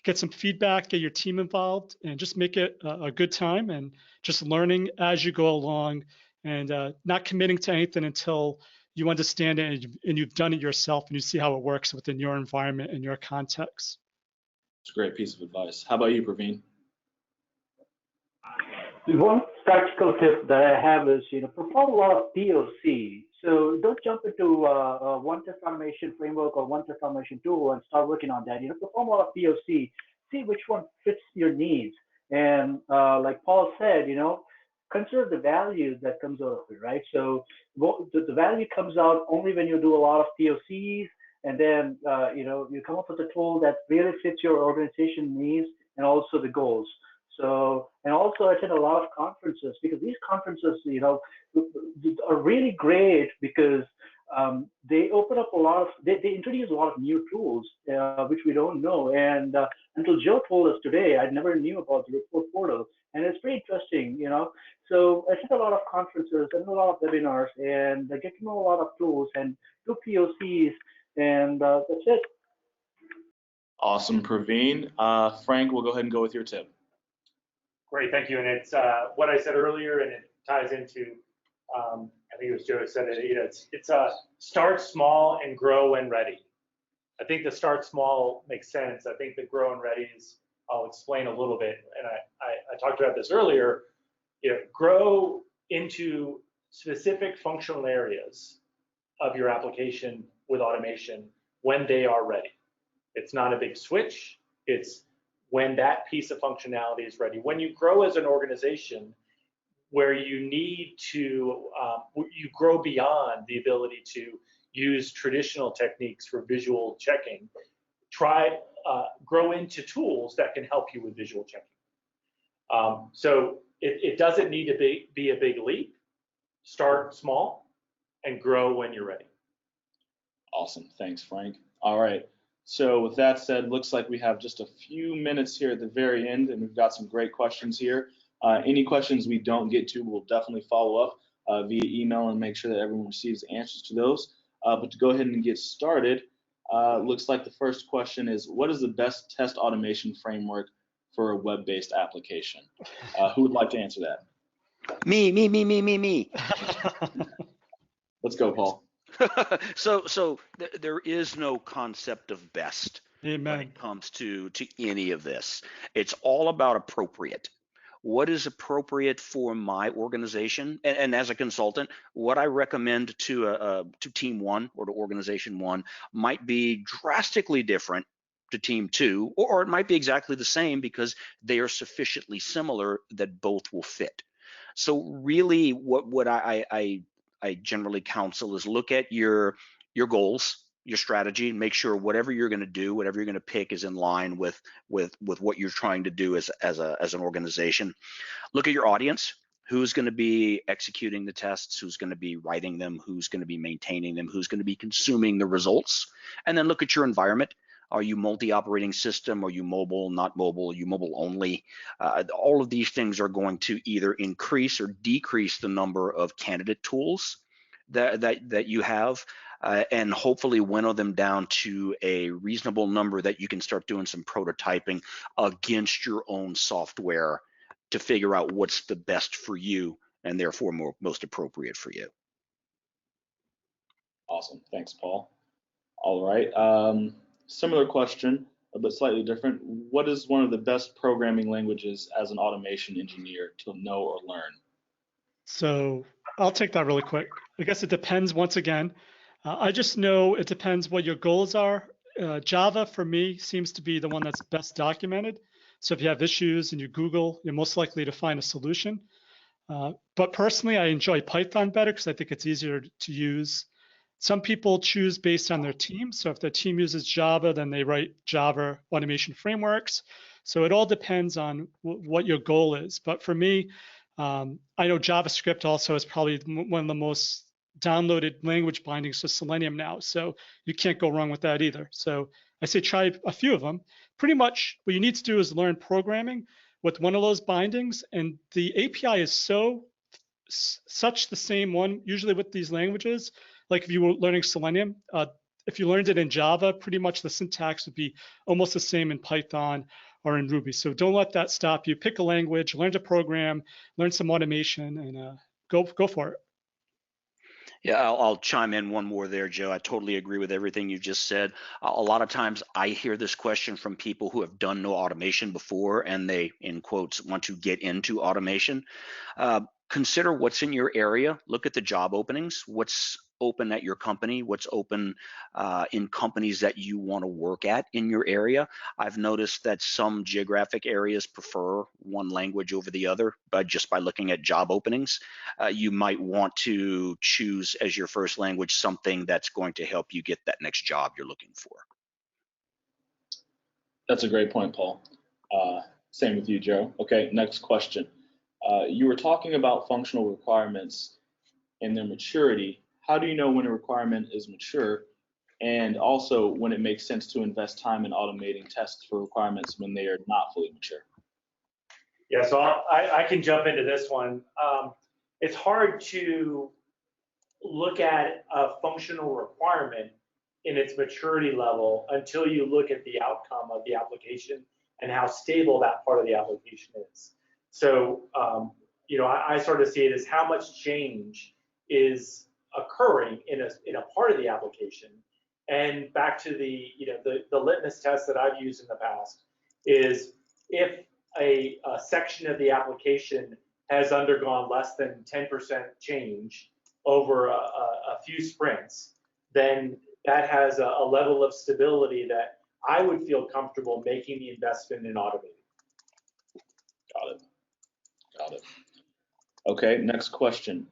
get some feedback, get your team involved, and just make it a good time, and just learning as you go along, and not committing to anything until you understand it and you've done it yourself and you see how it works within your environment and your context. It's a great piece of advice. How about you, Praveen? One practical tip that I have is, perform a lot of POC. So don't jump into one test automation framework or one test automation tool and start working on that. Perform a lot of POC, see which one fits your needs. And like Paul said, consider the value that comes out of it, right? So the value comes out only when you do a lot of POCs, and then you come up with a tool that really fits your organization needs and also the goals. So, and also attend a lot of conferences, because these conferences, are really great because they open up a lot of, they introduce a lot of new tools, which we don't know. And until Joe told us today, I never knew about the report portal. And it's pretty interesting, So I attend a lot of conferences, and a lot of webinars, and I get to know a lot of tools and do POCs, and that's it. Awesome, Praveen. Frank, we'll go ahead and go with your tip. Great, thank you. And it's what I said earlier, and it ties into, I think it was Joe who said it, it's start small and grow when ready. I think the start small makes sense. I think the grow and ready is, I'll explain a little bit. And I talked about this earlier, grow into specific functional areas of your application with automation when they are ready. It's not a big switch. It's when that piece of functionality is ready. When you grow as an organization, where you need to, you grow beyond the ability to use traditional techniques for visual checking, grow into tools that can help you with visual checking. So it doesn't need to be a big leap. Start small and grow when you're ready. Awesome, thanks, Frank. All right. So with that said, looks like we have just a few minutes here at the very end, and we've got some great questions here. Any questions we don't get to, we'll definitely follow up via email and make sure that everyone receives answers to those. But to go ahead and get started, looks like the first question is, what is the best test automation framework for a web-based application? Who would like to answer that? Me. Let's go, Paul. So there is no concept of best. Amen. When it comes to any of this. It's all about appropriate. What is appropriate for my organization? And as a consultant, what I recommend to team one or to organization one might be drastically different to team two, or it might be exactly the same because they are sufficiently similar that both will fit. So really what I generally counsel is look at your goals, your strategy, and make sure whatever you're going to do, whatever you're going to pick, is in line with what you're trying to do as an organization. Look at your audience. Who's going to be executing the tests? Who's going to be writing them? Who's going to be maintaining them? Who's going to be consuming the results? And then look at your environment. Are you multi-operating system? Are you mobile, not mobile? Are you mobile only? All of these things are going to either increase or decrease the number of candidate tools that you have, and hopefully winnow them down to a reasonable number that you can start doing some prototyping against your own software to figure out what's the best for you and therefore most appropriate for you. Awesome, thanks, Paul. All right, similar question, but slightly different. What is one of the best programming languages as an automation engineer to know or learn? So I'll take that really quick. I guess it depends once again. I just know it depends what your goals are. Java for me seems to be the one that's best documented. So if you have issues and you Google, you're most likely to find a solution. But personally, I enjoy Python better because I think it's easier to use. Some people choose based on their team. So if their team uses Java, then they write Java automation frameworks. So it all depends on what your goal is. But for me, I know JavaScript also is probably one of the most downloaded language bindings to Selenium now. So you can't go wrong with that either. So I say try a few of them. Pretty much what you need to do is learn programming with one of those bindings. And the API is such the same one, usually with these languages. Like if you were learning Selenium, if you learned it in Java, pretty much the syntax would be almost the same in Python or in Ruby. So don't let that stop you. Pick a language, learn to program, learn some automation, and go for it. Yeah, I'll chime in one more there, Joe. I totally agree with everything you just said. A lot of times I hear this question from people who have done no automation before and they, in quotes, want to get into automation. Consider what's in your area. Look at the job openings. What's open at your company? What's open in companies that you want to work at in your area? I've noticed that some geographic areas prefer one language over the other, but just by looking at job openings, you might want to choose as your first language something that's going to help you get that next job you're looking for. That's a great point, Paul. Same with you, Joe. Okay, next question. You were talking about functional requirements and their maturity. How do you know when a requirement is mature, and also when it makes sense to invest time in automating tests for requirements when they are not fully mature? Yeah, so I can jump into this one. It's hard to look at a functional requirement in its maturity level until you look at the outcome of the application and how stable that part of the application is. So, I sort of see it as how much change is occurring in a part of the application. And back to the litmus test that I've used in the past is if a section of the application has undergone less than 10% change over a few sprints, then that has a level of stability that I would feel comfortable making the investment in automating. Got it. Okay, next question.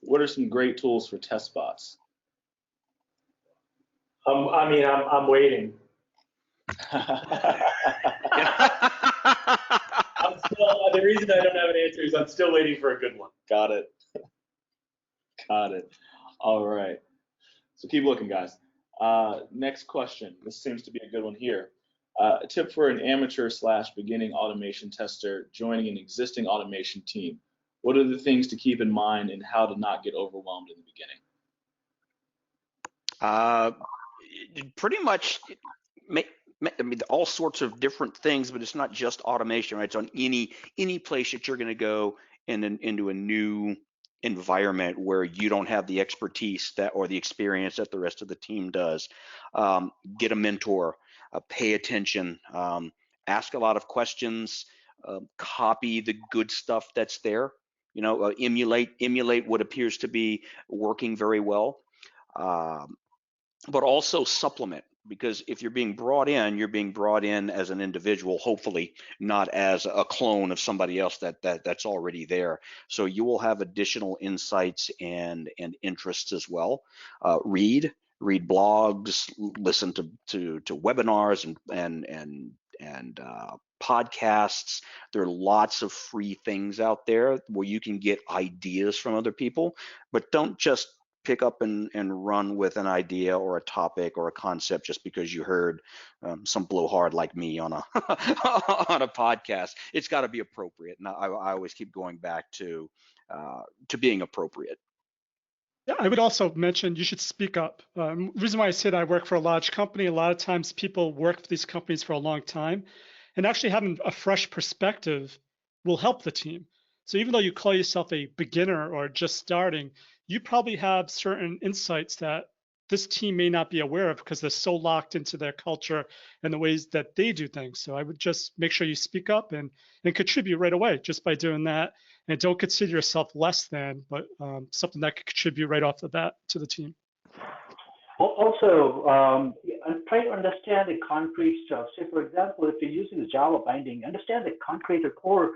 What are some great tools for test bots? I'm waiting. The reason I don't have an answer is I'm still waiting for a good one. Got it. Got it. All right. So keep looking, guys. Next question. This seems to be a good one here. A tip for an amateur/beginning automation tester joining an existing automation team. What are the things to keep in mind and how to not get overwhelmed in the beginning? Pretty much, all sorts of different things, but it's not just automation, right? It's on any place that you're going to go into a new environment where you don't have the expertise or the experience that the rest of the team does. Get a mentor, pay attention, ask a lot of questions, copy the good stuff that's there. Emulate what appears to be working very well, but also supplement. Because if you're being brought in, you're being brought in as an individual, hopefully not as a clone of somebody else that's already there. So you will have additional insights and interests as well. Read blogs, listen to webinars and podcasts. There are lots of free things out there where you can get ideas from other people, but don't just pick up and run with an idea or a topic or a concept just because you heard some blowhard like me on a on a podcast. It's got to be appropriate, and I always keep going back to being appropriate. Yeah, I would also mention you should speak up. The reason why I said I work for a large company, a lot of times people work for these companies for a long time, and actually having a fresh perspective will help the team. So even though you call yourself a beginner or just starting, you probably have certain insights that this team may not be aware of because they're so locked into their culture and the ways that they do things. So I would just make sure you speak up and contribute right away just by doing that. And don't consider yourself less than, but something that could contribute right off the bat to the team. Also, try to understand the concrete stuff. Say, for example, if you're using the Java binding, understand the concrete or core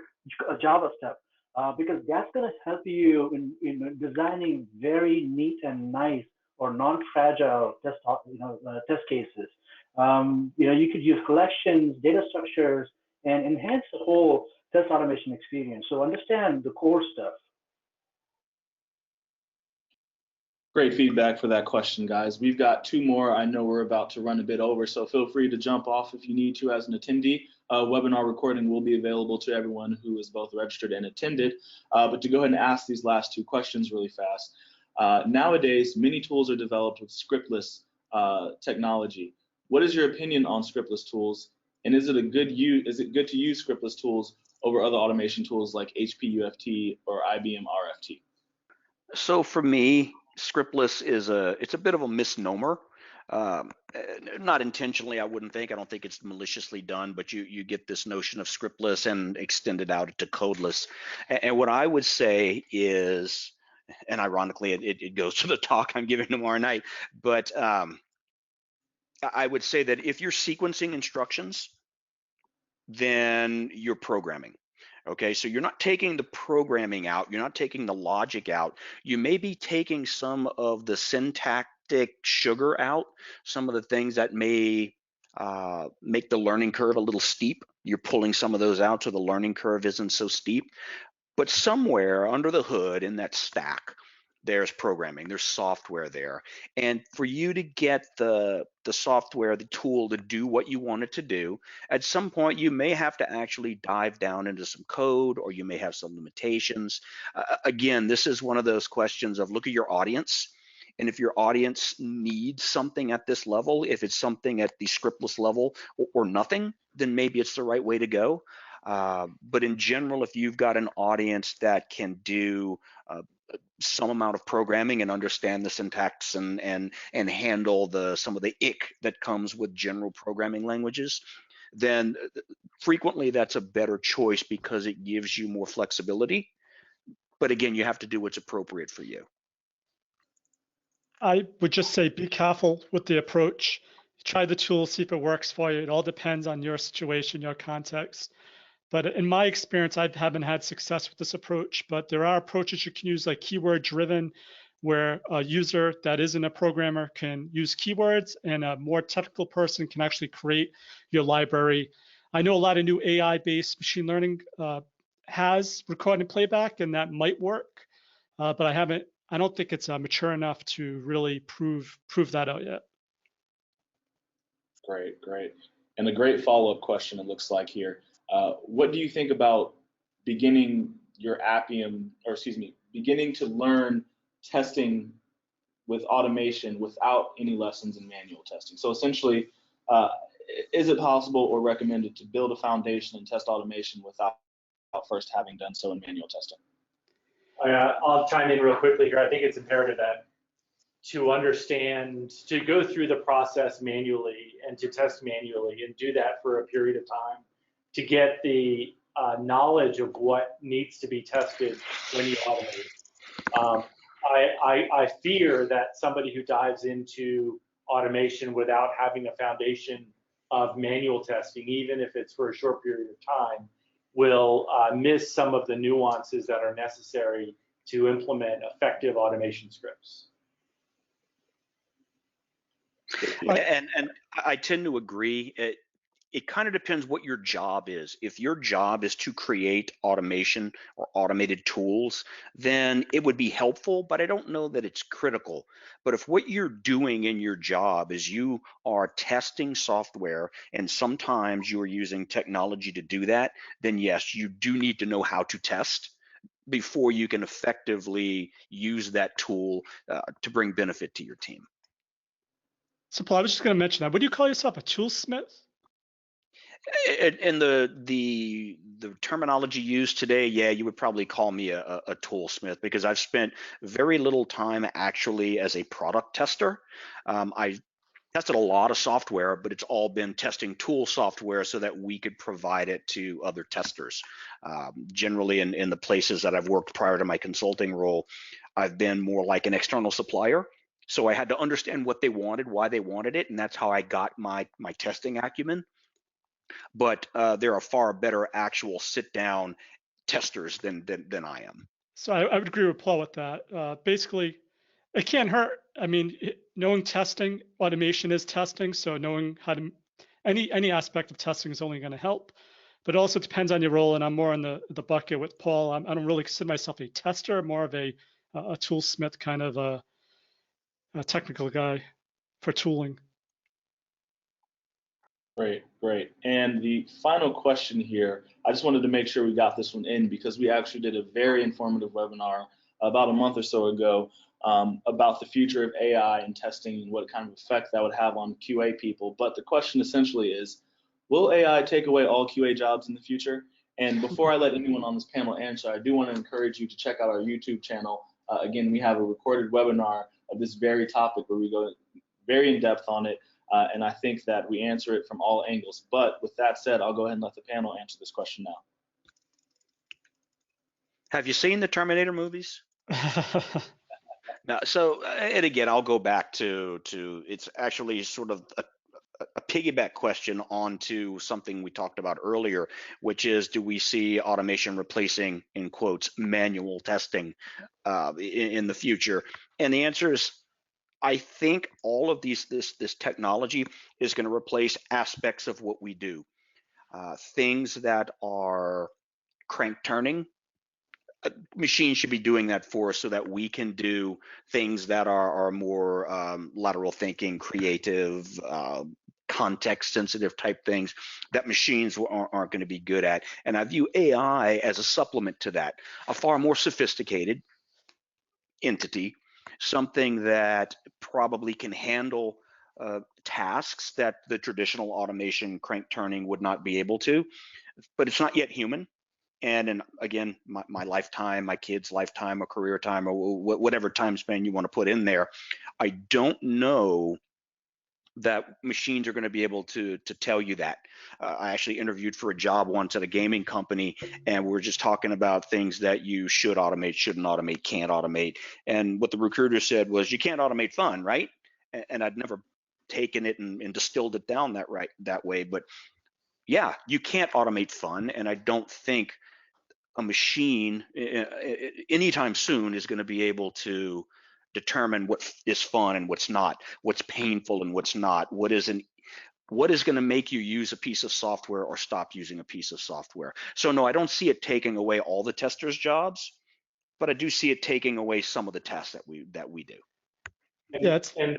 Java stuff. Because that's going to help you in designing very neat and nice or non-fragile test cases. You could use collections, data structures, and enhance the whole test automation experience. So understand the core stuff. Great feedback for that question, guys. We've got two more. I know we're about to run a bit over, so feel free to jump off if you need to as an attendee. Webinar recording will be available to everyone who is both registered and attended. But to go ahead and ask these last two questions really fast. Nowadays, many tools are developed with scriptless technology. What is your opinion on scriptless tools? And is it good to use scriptless tools over other automation tools like HP-UFT or IBM RFT? So for me, scriptless is it's a bit of a misnomer. Um, Not intentionally, I wouldn't think. I don't think it's maliciously done, but you get this notion of scriptless and extend it out to codeless. And what I would say is, and ironically, it goes to the talk I'm giving tomorrow night, but I would say that if you're sequencing instructions, then you're programming. Okay, so you're not taking the programming out, you're not taking the logic out. You may be taking some of the syntactic sugar out, some of the things that may make the learning curve a little steep. You're pulling some of those out so the learning curve isn't so steep. But somewhere under the hood in that stack, there's programming, there's software there. And for you to get the software, the tool to do what you want it to do, at some point you may have to actually dive down into some code, or you may have some limitations. Again, this is one of those questions of look at your audience. And if your audience needs something at this level, if it's something at the scriptless level or nothing, then maybe it's the right way to go. But in general, if you've got an audience that can do some amount of programming and understand the syntax and handle some of the ick that comes with general programming languages, then frequently that's a better choice because it gives you more flexibility. But again, you have to do what's appropriate for you. I would just say be careful with the approach. Try the tool, see if it works for you. It all depends on your situation, your context. But in my experience, I haven't had success with this approach, but there are approaches you can use like keyword driven, where a user that isn't a programmer can use keywords and a more technical person can actually create your library. I know a lot of new AI-based machine learning has record and playback, and that might work, but I don't think it's mature enough to really prove that out yet. Great, great. And a great follow-up question it looks like here. What do you think about beginning your Appium, or excuse me, beginning to learn testing with automation without any lessons in manual testing? So essentially, is it possible or recommended to build a foundation in test automation without first having done so in manual testing? I'll chime in real quickly here. I think it's imperative that to understand, to go through the process manually and to test manually and do that for a period of time to get the knowledge of what needs to be tested when you automate. I fear that somebody who dives into automation without having a foundation of manual testing, even if it's for a short period of time, will miss some of the nuances that are necessary to implement effective automation scripts. And I tend to agree. It kind of depends what your job is. If your job is to create automation or automated tools, then it would be helpful, but I don't know that it's critical. But if what you're doing in your job is you are testing software and sometimes you're using technology to do that, then yes, you do need to know how to test before you can effectively use that tool to bring benefit to your team. So Paul, I was just going to mention that. Would you call yourself a toolsmith? In the terminology used today, yeah, you would probably call me a toolsmith because I've spent very little time actually as a product tester. I tested a lot of software, but it's all been testing tool software so that we could provide it to other testers. Generally, in the places that I've worked prior to my consulting role, I've been more like an external supplier. So I had to understand what they wanted, why they wanted it, and that's how I got my testing acumen. But there are far better actual sit-down testers than I am. So I would agree with Paul with that. Basically, it can't hurt. I mean, knowing testing, automation is testing, so knowing how to any aspect of testing is only going to help. But it also depends on your role, and I'm more in the bucket with Paul. I don't really consider myself a tester, more of a toolsmith, kind of a technical guy for tooling. Great, great. And the final question here, I just wanted to make sure we got this one in because we actually did a very informative webinar about a month or so ago about the future of AI and testing and what kind of effect that would have on QA people. But the question essentially is, will AI take away all QA jobs in the future? And before I let anyone on this panel answer, I do want to encourage you to check out our YouTube channel. again, we have a recorded webinar of this very topic where we go very in depth on it, and I think that we answer it from all angles. But with that said, I'll go ahead and let the panel answer this question now. Have you seen the Terminator movies? Now, so, and again, I'll go back to it's actually sort of a piggyback question onto something we talked about earlier, which is, do we see automation replacing, in quotes, manual testing in the future? And the answer is, I think all of this technology is going to replace aspects of what we do. Things that are crank turning, machines should be doing that for us so that we can do things that are more lateral thinking, creative, context sensitive type things that machines aren't going to be good at. And I view AI as a supplement to that, a far more sophisticated entity, something that probably can handle tasks that the traditional automation crank turning would not be able to, but it's not yet human. And in, again, my lifetime, my kids' lifetime, or career time, or whatever time span you want to put in there, I don't know that machines are going to be able to tell you that. I actually interviewed for a job once at a gaming company, and we were just talking about things that you should automate, shouldn't automate, can't automate. And what the recruiter said was, you can't automate fun, right? And I'd never taken it and distilled it down that way. But yeah, you can't automate fun, and I don't think a machine anytime soon is going to be able to determine what is fun and what's not, what's painful and what's not, what is going to make you use a piece of software or stop using a piece of software. So no, I don't see it taking away all the testers' jobs, but I do see it taking away some of the tasks that we do. And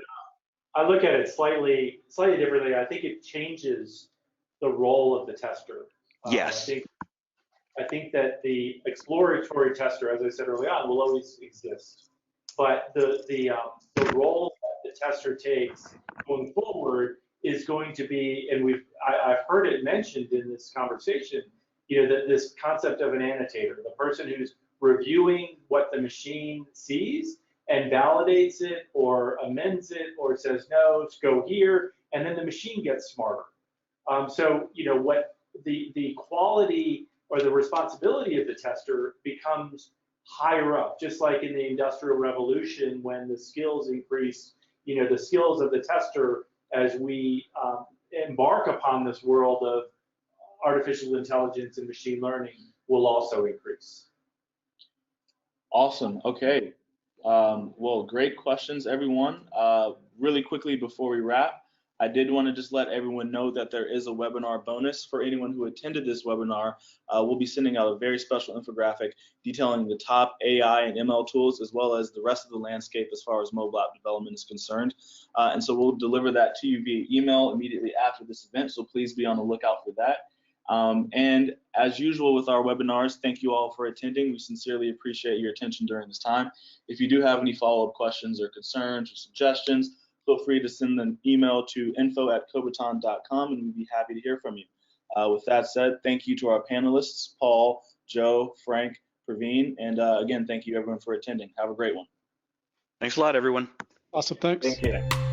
I look at it slightly differently. I think it changes the role of the tester. Yes. I think that the exploratory tester, as I said early on, will always exist. But the role that the tester takes going forward is going to be, and I've heard it mentioned in this conversation, that this concept of an annotator, the person who's reviewing what the machine sees and validates it or amends it or says, no, go here, and then the machine gets smarter. So, what the quality or the responsibility of the tester becomes higher up, just like in the Industrial Revolution when the skills increase, the skills of the tester as we embark upon this world of artificial intelligence and machine learning will also increase. Awesome. Okay. Well, great questions, everyone. Really quickly before we wrap, I did want to just let everyone know that there is a webinar bonus for anyone who attended this webinar. We'll be sending out a very special infographic detailing the top AI and ML tools, as well as the rest of the landscape as far as mobile app development is concerned. And so we'll deliver that to you via email immediately after this event, so please be on the lookout for that. And as usual with our webinars, thank you all for attending. We sincerely appreciate your attention during this time. If you do have any follow-up questions or concerns or suggestions, feel free to send an email to info@kobiton.com, and we'd be happy to hear from you. With that said, thank you to our panelists, Paul, Joe, Frank, Praveen, and again, thank you everyone for attending. Have a great one. Thanks a lot, everyone. Awesome, thanks. Thank you.